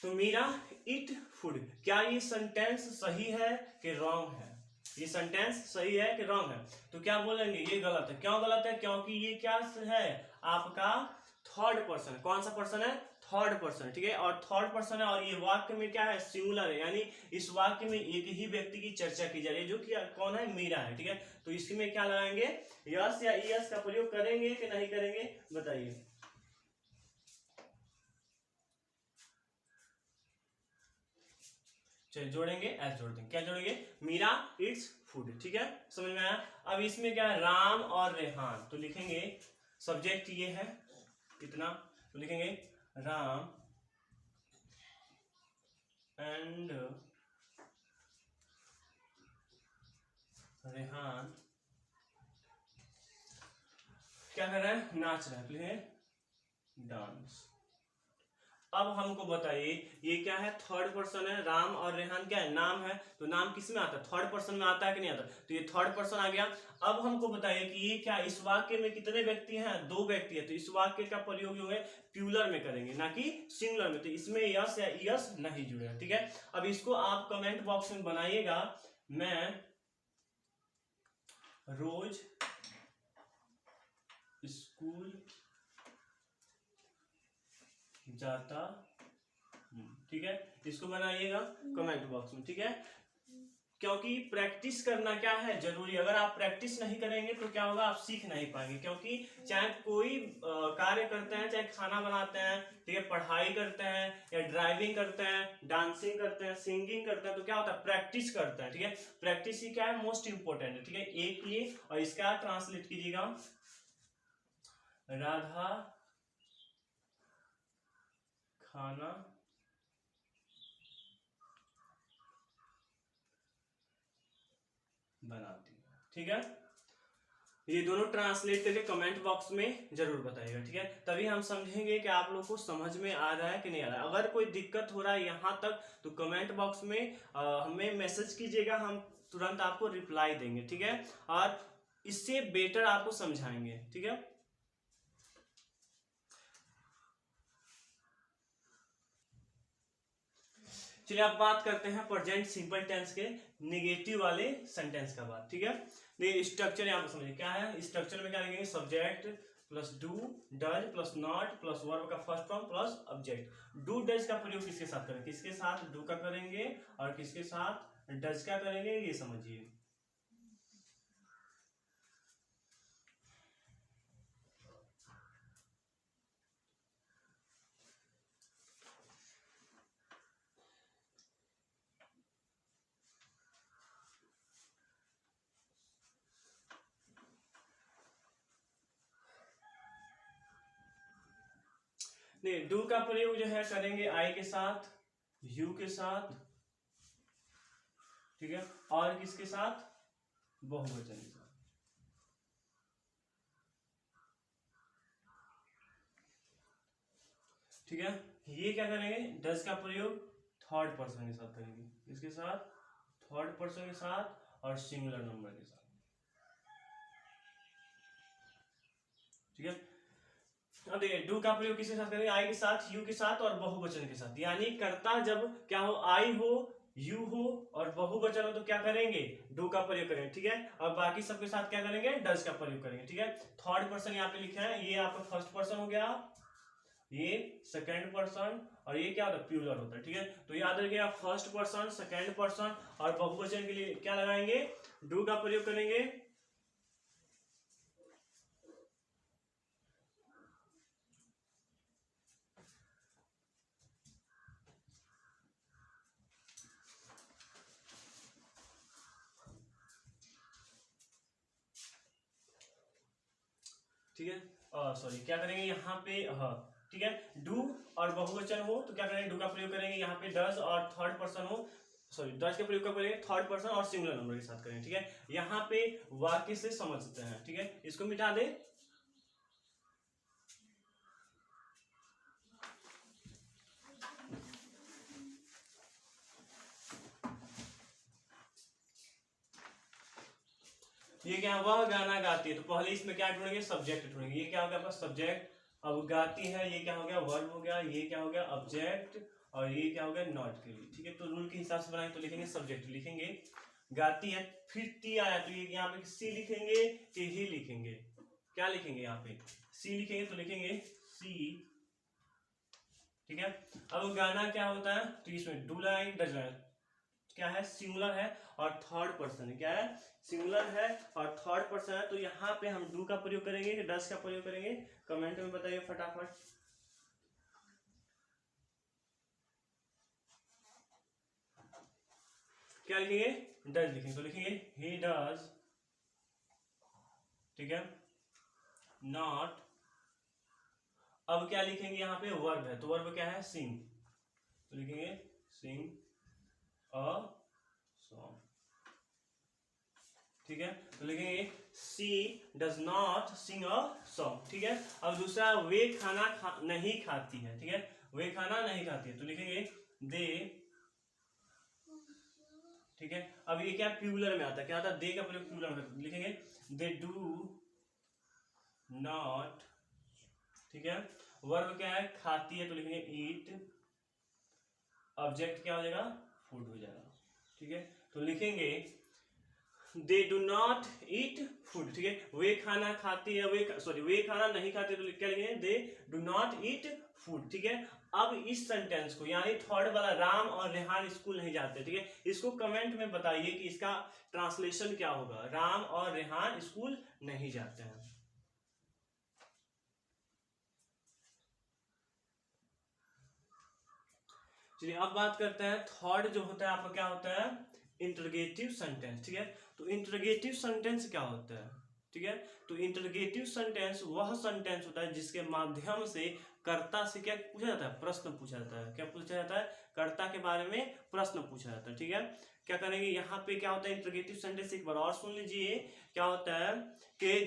तो मीरा इट फूड, क्या ये सेंटेंस सही है कि रॉन्ग है, ये सेंटेंस सही है कि रॉन्ग है, तो क्या बोलेंगे, ये गलत है। क्यों गलत है, क्योंकि ये क्या है आपका थर्ड पर्सन, कौन सा पर्सन है, थर्ड पर्सन, ठीक है, और थर्ड पर्सन है, और ये वाक्य में क्या है, सिंगुलर है, यानी इस वाक्य में एक ही व्यक्ति की चर्चा की जा रही है, जो कि कौन है, मीरा है, ठीक है। तो इसमें क्या लगाएंगे, यस या ईएस का प्रयोग करेंगे कि नहीं करेंगे, बताइए। चलिए जोड़ेंगे, एस जोड़ देंगे, क्या जोड़ेंगे, मीरा इट्स फूड, ठीक है, समझ में आया। अब इसमें क्या है, राम और रेहान, तो लिखेंगे सब्जेक्ट ये है इतना, तो लिखेंगे राम एंड रेहान क्या कर रहे हैं, नाच रहे हैं, डांस। अब हमको बताइए ये क्या है, थर्ड पर्सन है, राम और रेहान क्या है, नाम है, तो नाम किस में आता है, थर्ड पर्सन में आता है कि नहीं आता, तो ये थर्ड पर्सन आ गया। अब हमको बताइए कि ये क्या, इस वाक्य में कितने व्यक्ति हैं, 2 व्यक्ति है, तो इस वाक्य का प्रयोग जो है प्यूलर में करेंगे ना कि सिंगुलर में, तो इसमें यस या यस नहीं जुड़ेगा, ठीक है। अब इसको आप कमेंट बॉक्स में बनाइएगा, मैं रोज स्कूल जाता, ठीक है, इसको बनाइएगा कमेंट बॉक्स में, ठीक है, क्योंकि प्रैक्टिस करना क्या है जरूरी। अगर आप प्रैक्टिस नहीं करेंगे तो क्या होगा, आप सीख नहीं पाएंगे, क्योंकि चाहे कोई कार्य करते हैं, चाहे खाना बनाते हैं, ठीक है, पढ़ाई करते हैं या ड्राइविंग करते हैं, डांसिंग करते हैं, सिंगिंग करते हैं, तो क्या होता है, प्रैक्टिस करते हैं, ठीक है, प्रैक्टिस ही क्या है, मोस्ट इंपोर्टेंट है, ठीक है, एक लिए। और इसका ट्रांसलेट कीजिएगा, राधा खाना बनाती है, ठीक है, ये दोनों ट्रांसलेट करके कमेंट बॉक्स में जरूर बताइएगा, ठीक है, तभी हम समझेंगे कि आप लोग को समझ में आ रहा है कि नहीं आ रहा है। अगर कोई दिक्कत हो रहा है यहाँ तक तो कमेंट बॉक्स में हमें मैसेज कीजिएगा, हम तुरंत आपको रिप्लाई देंगे, ठीक है, और इससे बेटर आपको समझाएंगे, ठीक है। चलिए अब बात करते हैं प्रेजेंट सिंपल टेंस के नेगेटिव वाले सेंटेंस का बात, ठीक है। ये स्ट्रक्चर यहाँ पे समझिए क्या है, स्ट्रक्चर में क्या लिखेंगे, subject plus do does plus not plus verb का first form plus object. Do does का प्रयोग किसके साथ करेंगे, किसके साथ डू का करेंगे और किसके साथ डज का करेंगे, ये समझिए। नहीं, डू का प्रयोग जो है करेंगे आई के साथ, यू के साथ, ठीक है, और किसके साथ, बहुवचन के साथ, ठीक है। ये क्या करेंगे, डज का प्रयोग थर्ड पर्सन के साथ करेंगे, इसके साथ थर्ड पर्सन के साथ और सिंगुलर नंबर के साथ, ठीक है। अब देखिए डू का प्रयोग किसके साथ करेंगे, आई के साथ, यू के साथ और बहुवचन के साथ, यानी कर्ता जब क्या हो, आई हो, यू हो और बहुवचन हो तो क्या करेंगे, डू का प्रयोग करेंगे, ठीक है। और बाकी सबके साथ क्या करेंगे, डज का प्रयोग करेंगे, ठीक है। थर्ड पर्सन यहाँ पे लिखा है, ये आपका फर्स्ट पर्सन हो गया, ये सेकंड पर्सन और ये क्या होता है, प्लूरल होता है, ठीक है। तो याद रखिएगा फर्स्ट पर्सन, सेकंड पर्सन और बहुवचन के लिए क्या लगाएंगे, डू का प्रयोग करेंगे। ठीक है, सॉरी क्या करेंगे यहाँ पे, हाँ ठीक है, डू और बहुवचन हो तो क्या करेंगे, डू का प्रयोग करेंगे, यहाँ पे डज और थर्ड पर्सन हो, सॉरी डज के प्रयोग करेंगे थर्ड पर्सन और सिंगुलर नंबर के साथ करेंगे, ठीक है। यहाँ पे वाक्य से समझते हैं, ठीक है, इसको मिटा दे। ये क्या, वह गाना गाती है, तो पहले इसमें क्या ढूंढेंगे, सब्जेक्ट ढूंढेंगे, ये क्या हो गया आपका सब्जेक्ट, अब गाती है ये क्या हो गया, वर्ब हो गया, ये क्या हो गया ऑब्जेक्ट और ये क्या हो गया नॉट के लिए, ठीक है। तो रूल के हिसाब से बनाएंगे तो लिखेंगे सब्जेक्ट लिखेंगे, गाती है, फिर टी आया तो ये यहाँ पे सी लिखेंगे कि ही लिखेंगे, क्या लिखेंगे यहाँ पे सी लिखेंगे, तो लिखेंगे सी, ठीक है। अब गाना क्या होता है तो इसमें डू लगाएंगे, डज लगाएंगे, क्या है, सिंगुलर है और थर्ड पर्सन है। क्या है, सिंगुलर है और थर्ड पर्सन है। तो यहाँ पे हम डू का प्रयोग करेंगे कि डज का प्रयोग करेंगे, कमेंट में बताइए फटाफट। क्या लिखेंगे, डज लिखेंगे। तो लिखेंगे ही डज, ठीक है, नॉट। अब क्या लिखेंगे, यहाँ पे वर्ब है, तो वर्ब क्या है, सिंग। तो लिखेंगे सिंग अ सॉन्ग, ठीक है। तो लिखेंगे she does not sing a song, ठीक है। अब दूसरा, वे खाना नहीं खाती है, ठीक है, वे खाना नहीं खाती है। तो लिखेंगे दे, ठीक है। अब ये क्या प्लूरल में आता है, क्या आता है, दे का प्रयोग प्लूरल में, लिखेंगे दे डू नॉट, ठीक है। वर्ब क्या है, खाती है, तो लिखेंगे ईट। ऑब्जेक्ट क्या हो जाएगा, फूड हो जाएगा, ठीक है। तो लिखेंगे they do not eat food, ठीक है। वे खाना खाती है, वे खाना नहीं खाती, तो क्या लिखेंगे they do not eat food, ठीक है। अब इस सेंटेंस को, यानी थर्ड वाला, राम और रेहान स्कूल नहीं जाते, ठीक है, इसको कमेंट में बताइए कि इसका ट्रांसलेशन क्या होगा, राम और रेहान स्कूल नहीं जाते हैं। चलिए अब बात करते हैं, थर्ड जो होता है आपका क्या होता है, इंटरोगेटिव सेंटेंस, ठीक है। तो इंटरोगेटिव सेंटेंस क्या होता है, ठीक है। तो इंटरोगेटिव सेंटेंस वह सेंटेंस होता है जिसके माध्यम से कर्ता से क्या पूछा जाता है, प्रश्न पूछा जाता है। क्या पूछा जाता है, कर्ता के बारे में प्रश्न पूछा जाता है, ठीक है। क्या करेंगे, यहाँ पे क्या होता है इंटरोगेटिव सेंटेंस, एक बार और सुन लीजिए। क्या होता है कि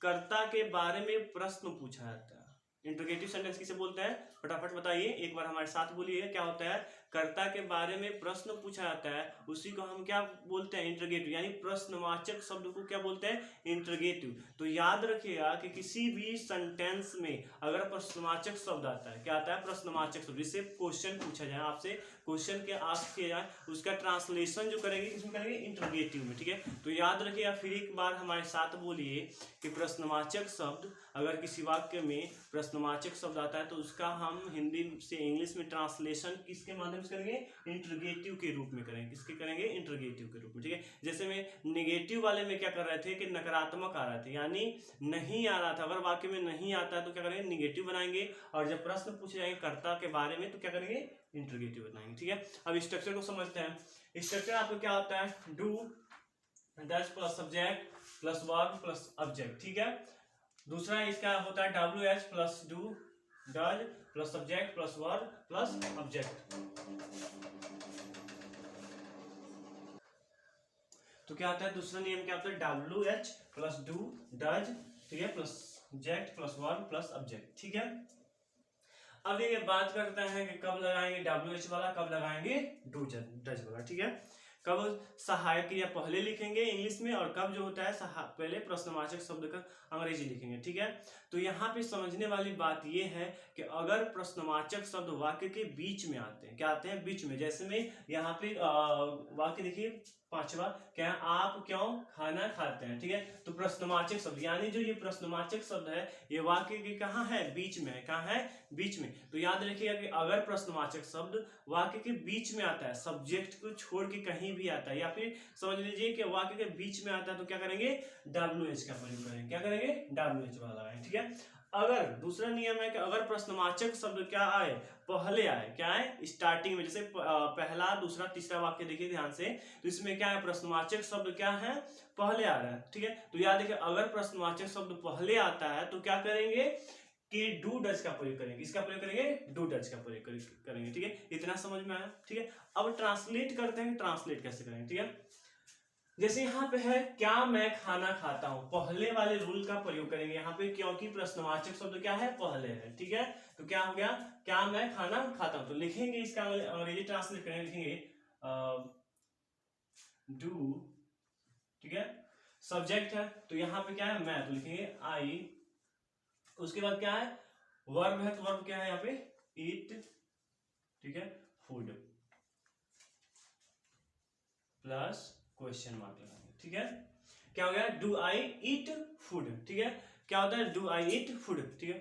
कर्ता के बारे में प्रश्न पूछा जाता है। इंटरोगेटिव सेंटेंस किसे बोलते हैं, फटाफट बताइए, एक बार हमारे साथ बोलिए। क्या होता है, कर्ता के बारे में प्रश्न पूछा जाता है, उसी को हम क्या बोलते हैं, इंटरोगेटिव, यानी प्रश्नवाचक शब्द को क्या बोलते हैं, इंटरोगेटिव। तो याद रखिएगा कि किसी भी सेंटेंस में अगर प्रश्नवाचक शब्द आता है, क्या आता है, प्रश्नवाचक शब्द, जिससे क्वेश्चन पूछा जाए आपसे, क्वेश्चन के आस्क किया जाए, उसका ट्रांसलेशन जो करेंगे किसमें करेंगे, इंटरोगेटिव में, ठीक है। तो याद रखिएगा, फिर एक बार हमारे साथ बोलिए कि प्रश्नवाचक शब्द, अगर किसी वाक्य में प्रश्नवाचक शब्द आता है तो उसका हम हिंदी से इंग्लिश में ट्रांसलेशन किसके माध्यम से करेंगे, इंटरोगेटिव के रूप में करेंगे। किसके करेंगे, इंटरोगेटिव के रूप में, ठीक है। जैसे में नेगेटिव वाले में क्या कर रहे थे कि नकारात्मक आ रहे थे, यानी नहीं आ रहा था, अगर वाक्य में नहीं आता है तो क्या करेंगे, निगेटिव बनाएंगे, और जब प्रश्न पूछे जाएंगे कर्ता के बारे में तो क्या करेंगे, इंटरोगेटिव बनाएंगे, ठीक है। अब स्ट्रक्चर को समझते हैं। स्ट्रक्चर आपको क्या होता है, do does plus subject plus verb plus object, ठीक है। दूसरा इसका होता है WH plus do does plus subject plus verb plus object. तो क्या होता है, दूसरा नियम क्या होता है, WH प्लस डू डज, ठीक है, plus subject plus verb plus object, ठीक है। अब ये बात करते हैं कि कब लगाएंगे WH वाला, कब लगाएंगे डू डज वाला, ठीक है। कब सहायक क्रिया पहले लिखेंगे इंग्लिश में, और कब जो होता है पहले प्रश्नवाचक शब्द का अंग्रेजी लिखेंगे, ठीक है। तो यहाँ पे समझने वाली बात ये है कि अगर प्रश्नवाचक शब्द वाक्य के बीच में आते हैं, क्या आते हैं, बीच में, जैसे में यहाँ पे वाक्य देखिए पांचवा, क्या है, आप क्यों खाना खाते हैं, ठीक है। तो प्रश्नवाचक शब्द, यानी जो ये प्रश्नवाचक शब्द है ये वाक्य के कहाँ है, बीच में है, कहाँ है, बीच में। तो याद रखिएगा कि अगर प्रश्नवाचक शब्द वाक्य के बीच में आता है, सब्जेक्ट को छोड़ के कहीं भी आता है, या फिर समझ लीजिए कि वाक्य के बीच में आता है, तो क्या करेंगे, WH का प्रयोग करेंगे। क्या करेंगे, WH वाला लगाएंगे, ठीक है। अगर दूसरा नियम है कि अगर प्रश्नवाचक शब्द क्या आए, पहले आए, क्या है, स्टार्टिंग में, जैसे पहला दूसरा तीसरा वाक्य देखिए ध्यान से, तो इसमें क्या है, प्रश्नवाचक शब्द क्या है, पहले आ रहा है, ठीक है। तो याद रखिए अगर प्रश्नवाचक शब्द पहले आता है तो क्या करेंगे कि डू डज का प्रयोग करेंगे। किसका प्रयोग करेंगे, डू डज का प्रयोग करेंगे, ठीक है। इतना समझ में आया, ठीक है। अब ट्रांसलेट करते हैं, ट्रांसलेट कैसे करेंगे, ठीक है। जैसे यहाँ पे है क्या मैं खाना खाता हूँ, पहले वाले रूल का प्रयोग करेंगे यहाँ पे, क्योंकि प्रश्नवाचक शब्द क्या है, पहले है, ठीक है। तो क्या हो गया, क्या मैं खाना खाता हूँ, तो लिखेंगे इसका अंग्रेजी ट्रांसलेट करेंगे, लिखेंगे डू, ठीक है। सब्जेक्ट है तो यहाँ पे क्या है, मैं, तो लिखेंगे आई। उसके बाद क्या है, वर्ब है, तो वर्ब क्या है यहाँ पे, ईट, ठीक है, फूड प्लस क्वेश्चन मार्क लगाएंगे, ठीक है। क्या हो गया, डू आई ईट फूड, ठीक है। क्या होता है, डू आई ईट फूड, ठीक है।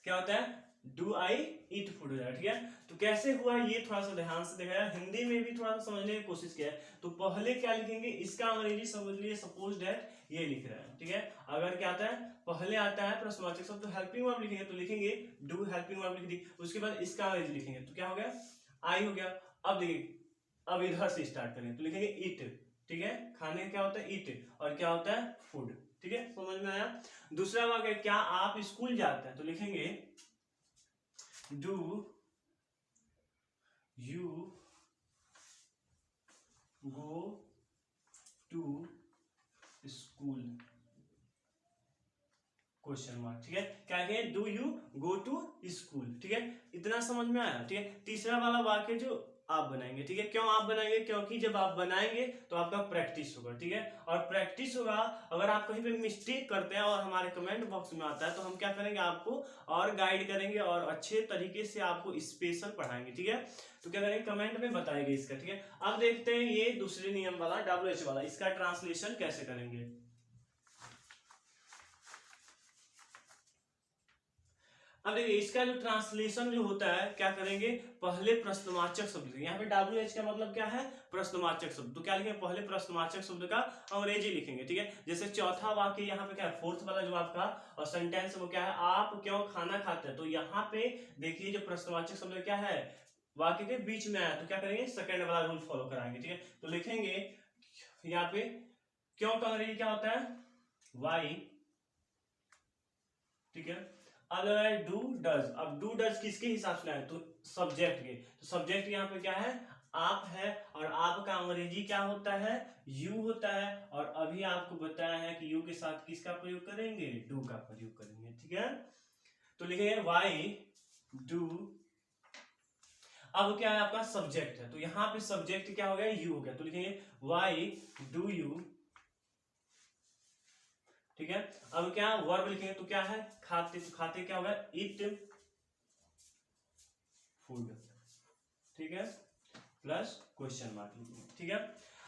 क्या होता है, डू आई ईट फूड हो जाएगा। ठीक है, तो कैसे हुआ ये थोड़ा सा ध्यान से देखा है, हिंदी में भी थोड़ा सा समझने की कोशिश किया है। तो पहले क्या लिखेंगे, इसका अंग्रेजी समझ लिए, सपोज दैट ये लिख रहा है। ठीक है, अगर क्या आता है, पहले आता है प्रश्नवाचक शब्द, तो हेल्पिंग वर्ब लिखेंगे, तो लिखेंगे डू हेल्पिंग वर्ब लिख दी, उसके बाद इसका अंग्रेजी लिखेंगे, तो क्या हो गया, आई हो गया। अब देखिए, अब इधर से स्टार्ट करेंगे, तो लिखेंगे ईट। ठीक है, खाने का क्या होता है, ईट, और क्या होता है, फूड। ठीक है, समझ में आया। दूसरा वाक्य, क्या आप स्कूल जाते हैं, तो लिखेंगे do you go to school, question mark. ठीक है, क्या है, do you go to school. ठीक है, इतना समझ में आया। ठीक है, तीसरा वाला वाक्य जो आप बनाएंगे। ठीक है, क्यों आप बनाएंगे, क्योंकि जब आप बनाएंगे तो आपका प्रैक्टिस होगा। ठीक है, और प्रैक्टिस होगा, अगर आप कहीं पे मिस्टेक करते हैं और हमारे कमेंट बॉक्स में आता है, तो हम क्या करेंगे, आपको और गाइड करेंगे और अच्छे तरीके से आपको स्पेशल पढ़ाएंगे। ठीक है, तो क्या करेंगे, कमेंट में बताएंगे इसका। ठीक है, अब देखते हैं ये दूसरे नियम वाला WH वाला, इसका ट्रांसलेशन कैसे करेंगे। अब देखिए, इसका जो ट्रांसलेशन जो होता है, क्या करेंगे, पहले प्रश्नवाचक शब्द लिखेंगे। यहाँ पे WH का मतलब क्या है, प्रश्नवाचक शब्द, तो क्या लिखेंगे, पहले प्रश्नवाचक शब्द का अंग्रेजी लिखेंगे। ठीक है, जैसे चौथा वाक्य यहाँ पे क्या है, फोर्थ वाला जो आपका और सेंटेंस वो क्या है, आप क्यों खाना खाते हैं, तो यहाँ पे देखिए जो प्रश्नवाचक शब्द क्या है, वाक्य के बीच में आया, तो क्या करेंगे, सेकंड वाला रूल फॉलो कराएंगे। ठीक है, तो लिखेंगे यहाँ पे क्यों का अंग्रेजी क्या होता है, वाई। ठीक है, अगर डू डज, अब डू डज किसके हिसाब से लाए, तो सब्जेक्ट के, तो सब्जेक्ट यहाँ पे क्या है, आप है, और आप का अंग्रेजी क्या होता है, यू होता है, और अभी आपको बताया है कि यू के साथ किसका प्रयोग करेंगे, डू का प्रयोग करेंगे। ठीक है, तो लिखेंगे वाई डू, अब क्या है, आपका सब्जेक्ट है, तो यहाँ पे सब्जेक्ट क्या हो गया, यू हो गया, तो लिखेंगे वाई डू यू। ठीक है, अब क्या वर्ब लिखेंगे, तो क्या है, खाते, तो खाते क्या होगा, ईट फूड। ठीक है, प्लस क्वेश्चन मार्क लिखेंगे। ठीक है,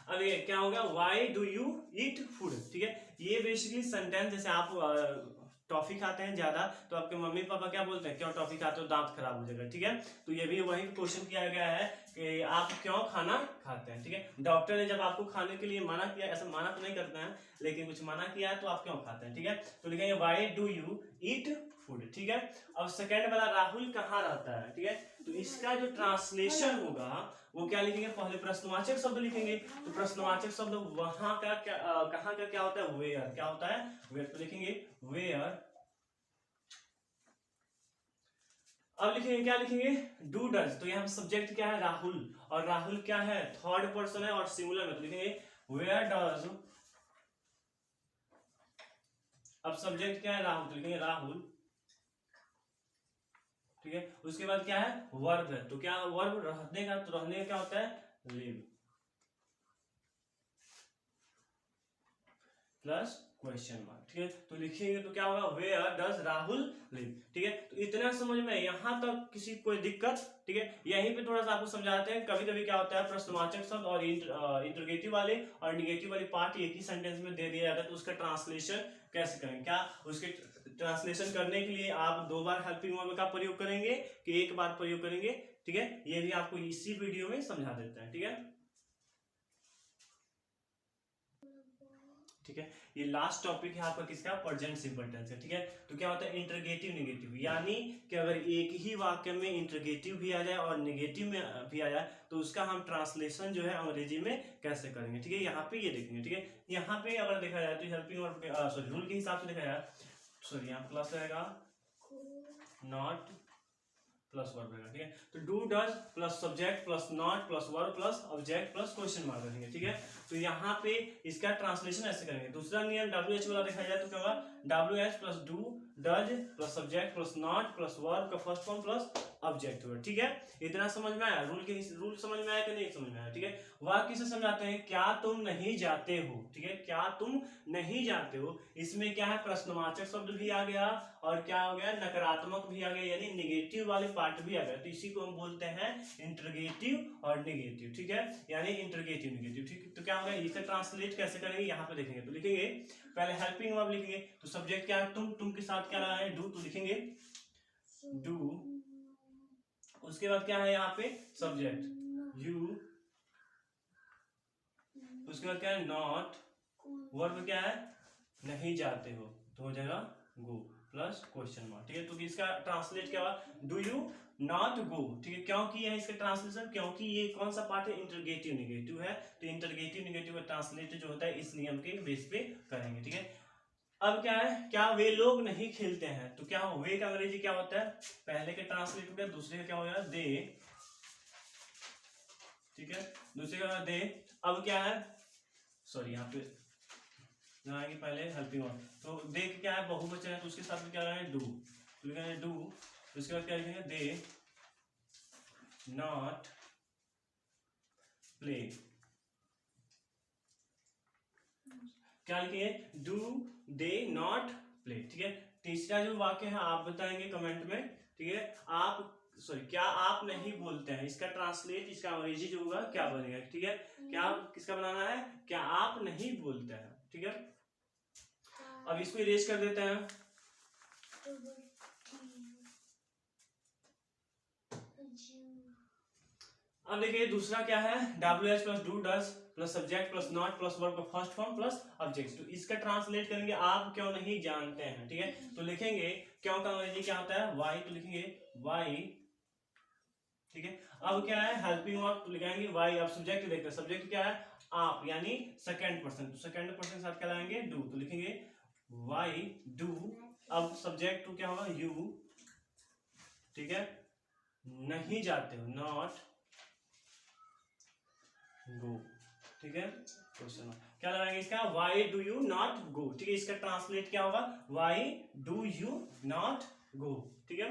अब ये क्या होगा, why do you eat food. ठीक है, ये बेसिकली सेंटेंस, जैसे आप टॉफी खाते हैं ज्यादा, तो आपके मम्मी पापा क्या बोलते हैं, क्यों टॉफी खाते हो, दांत खराब हो जाएगा। ठीक है, तो ये भी वही क्वेश्चन किया गया है कि आप क्यों खाना खाते हैं। ठीक है, डॉक्टर ने जब आपको खाने के लिए मना किया, ऐसा मना तो नहीं करते हैं, लेकिन कुछ मना किया है, तो आप क्यों खाते हैं। ठीक है, तो लिखेंगे why do you eat food. ठीक है, अब सेकेंड वाला, राहुल कहाँ रहता है। ठीक है, तो इसका जो ट्रांसलेशन होगा वो क्या लिखेंगे, पहले प्रश्नवाचक शब्द लिखेंगे, तो प्रश्नवाचक शब्द वहां का क्या, कहाँ का क्या होता है, वेयर, क्या होता है, वेयर, तो लिखेंगे वेयर। अब लिखेंगे, क्या लिखेंगे, डू डज, तो यहाँ पे सब्जेक्ट क्या है, राहुल, और राहुल क्या है, थर्ड पर्सन है और सिंगुलर में, तो लिखेंगे वेयर डज। अब सब्जेक्ट क्या है, राहुल, तो लिखेंगे राहुल। ठीक है, उसके बाद क्या है, वर्ब है, तो क्या वर्ब रहने का, तो रहने का क्या होता है, लिव, प्लस क्वेश्चन मार्क। ठीक है, तो लिखेंगे तो क्या होगा, वेयर डज राहुल लिव। ठीक है, तो इतना समझ में, यहां तक किसी कोई दिक्कत। ठीक है, यहीं पे थोड़ा सा आपको समझाते हैं, कभी कभी क्या होता है, प्रश्नवाचक शब्द और इंटरोगेटिव वाले और निगेटिव वाले पार्ट एक ही सेंटेंस में दे दिया जाता है, तो उसका ट्रांसलेशन कैसे करें, क्या उसके ट्रांसलेशन करने के लिए आप 2 बार हेल्पिंग वर्ब का प्रयोग करेंगे कि 1 बार प्रयोग करेंगे। ठीक है, ये भी आपको इसी वीडियो में समझा देते हैं। ठीक है, ठीक है, ये लास्ट टॉपिक है आपका किसका, प्रेजेंट सिंपल टेंस है। ठीक है, तो क्या होता है, इंटरगेटिव नेगेटिव, यानी कि अगर एक ही वाक्य में इंटरगेटिव भी आ जाए और नेगेटिव में भी आ जाए, तो उसका हम ट्रांसलेशन जो है अंग्रेजी में कैसे करेंगे। ठीक है, यहाँ पे ये देखेंगे। ठीक है, यहाँ पे अगर देखा जाए तो हेल्पिंग वर्ब, सॉरी रूल के हिसाब से देखा जाए, सॉरी यहाँ प्लस रहेगा, नॉट प्लस वर्ब रहेगा। ठीक है, तो do does plus subject plus not plus verb plus object plus question mark रहेंगे। ठीक है, तो यहाँ पे इसका ट्रांसलेशन ऐसे करेंगे। दूसरा नियम WH वाला देखा जाए तो क्या होगा, WH plus do does plus subject plus not plus verb का first form plus object verb. ठीक है, इतना समझ में आया, रूल समझ में आया कि नहीं समझ में आया। ठीक है, वाक्य से समझाते हैं, क्या तुम नहीं जाते हो। ठीक है, क्या तुम नहीं जाते हो, इसमें क्या है, प्रश्नवाचक शब्द भी आ गया और क्या हो गया, नकारात्मक भी आ गया, यानी नेगेटिव वाले पार्ट भी आ गया, तो इसी को हम बोलते हैं इंटरगेटिव और नेगेटिव। ठीक है, यानी इंटरगेटिव नेगेटिव। ठीक, तो क्या होगा, इसे ट्रांसलेट कैसे करेंगे, यहाँ पे देखेंगे, तो लिखेंगे पहले हेल्पिंग वर्ब लिखेंगे, तो सब्जेक्ट क्या है, तुम के साथ क्या लगा है, डू, तो लिखेंगे डू, उसके बाद क्या है यहाँ पे सब्जेक्ट यू, उसके बाद क्या है नॉट, वर्ब क्या है नहीं जाते हो, तो हो जाएगा गो प्लस क्वेश्चन मार्क। ठीक है, तो इसका ट्रांसलेट क्या हुआ, डू यू नॉट गो। ठीक है, क्यों किया है इसका ट्रांसलेशन, क्योंकि ये कौन सा पार्ट है, इंटरगेटिव निगेटिव है, तो इंटरगेटिव निगेटिव का ट्रांसलेट जो होता है इस नियम के बेस पे करेंगे। ठीक है, अब क्या है, क्या वे लोग नहीं खेलते हैं, तो क्या वे का अंग्रेजी क्या होता है, पहले के ट्रांसलेट हो गया, दूसरे का क्या हो गया दे। ठीक है, दूसरे का दे। अब क्या है, सॉरी यहाँ पे लगाएंगे पहले हेल्पिंग वर्ब, तो दे क्या है बहुवचन है, तो उसके साथ में क्या लगाएंगे डू, तो लिखेंगे डू, उसके बाद क्या लिखेंगे दे नॉट प्ले, क्या लिखेंगे डू दे नॉट प्ले। ठीक है, तीसरा जो वाक्य है आप बताएंगे कमेंट में। ठीक है, आप सॉरी क्या आप नहीं बोलते हैं, इसका ट्रांसलेट इसका अंग्रेजी जो होगा क्या बनेगा। ठीक है, क्या किसका बनाना है, क्या आप नहीं बोलते हैं। ठीक है, अब इसको इरेज कर देते हैं। अब देखिए दूसरा क्या है, WH plus do does plus subject plus not plus verb का फर्स्ट फॉर्म प्लस ऑब्जेक्ट, तो इसका ट्रांसलेट करेंगे आप क्यों नहीं जानते हैं। ठीक है, तो लिखेंगे क्यों का अंग्रेजी क्या होता है वाई, तो लिखेंगे वाई। ठीक है, अब क्या है हेल्पिंग वर्ब, तो लिखाएंगे वाई। अब सब्जेक्ट देखते हैं, सब्जेक्ट क्या है आप, यानी सेकंड पर्सन, तो सेकंड पर्सन के साथ क्या लाएंगे डू, तो लिखेंगे वाई डू। अब सब्जेक्ट टू क्या होगा यू। ठीक है, नहीं जाते हो नॉट गो। ठीक है, क्वेश्चन क्या लगाएंगे इसका, why do you not go. ठीक है, इसका ट्रांसलेट क्या होगा, why do you not go. ठीक है,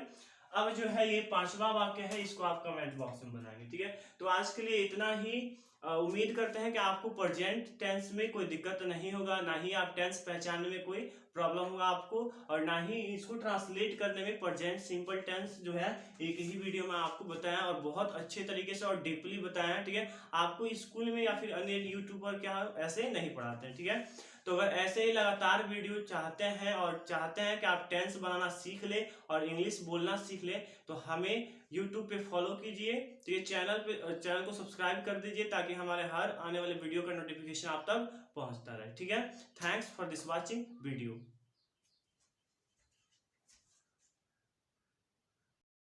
अब जो है ये पांचवा वाक्य है, इसको आप कमेंट बॉक्स में बनाएंगे। ठीक है, तो आज के लिए इतना ही। उम्मीद करते हैं कि आपको प्रेजेंट टेंस में कोई दिक्कत नहीं होगा, ना ही आप टेंस पहचानने में कोई प्रॉब्लम होगा आपको, और ना ही इसको ट्रांसलेट करने में प्रेजेंट सिंपल टेंस जो है एक ही वीडियो में आपको बताया और बहुत अच्छे तरीके से और डीपली बताया। ठीक है, आपको स्कूल में या फिर अन्य यूट्यूबर क्या ऐसे नहीं पढ़ाते हैं। ठीक है, तो अगर ऐसे ही लगातार वीडियो चाहते हैं और चाहते हैं कि आप टेंस बनाना सीख ले और इंग्लिश बोलना सीख ले, तो हमें यूट्यूब पे फॉलो कीजिए। तो ये चैनल को सब्सक्राइब कर दीजिए ताकि हमारे हर आने वाले वीडियो का नोटिफिकेशन आप तक पहुंचता रहे। ठीक है, thanks for this watching video.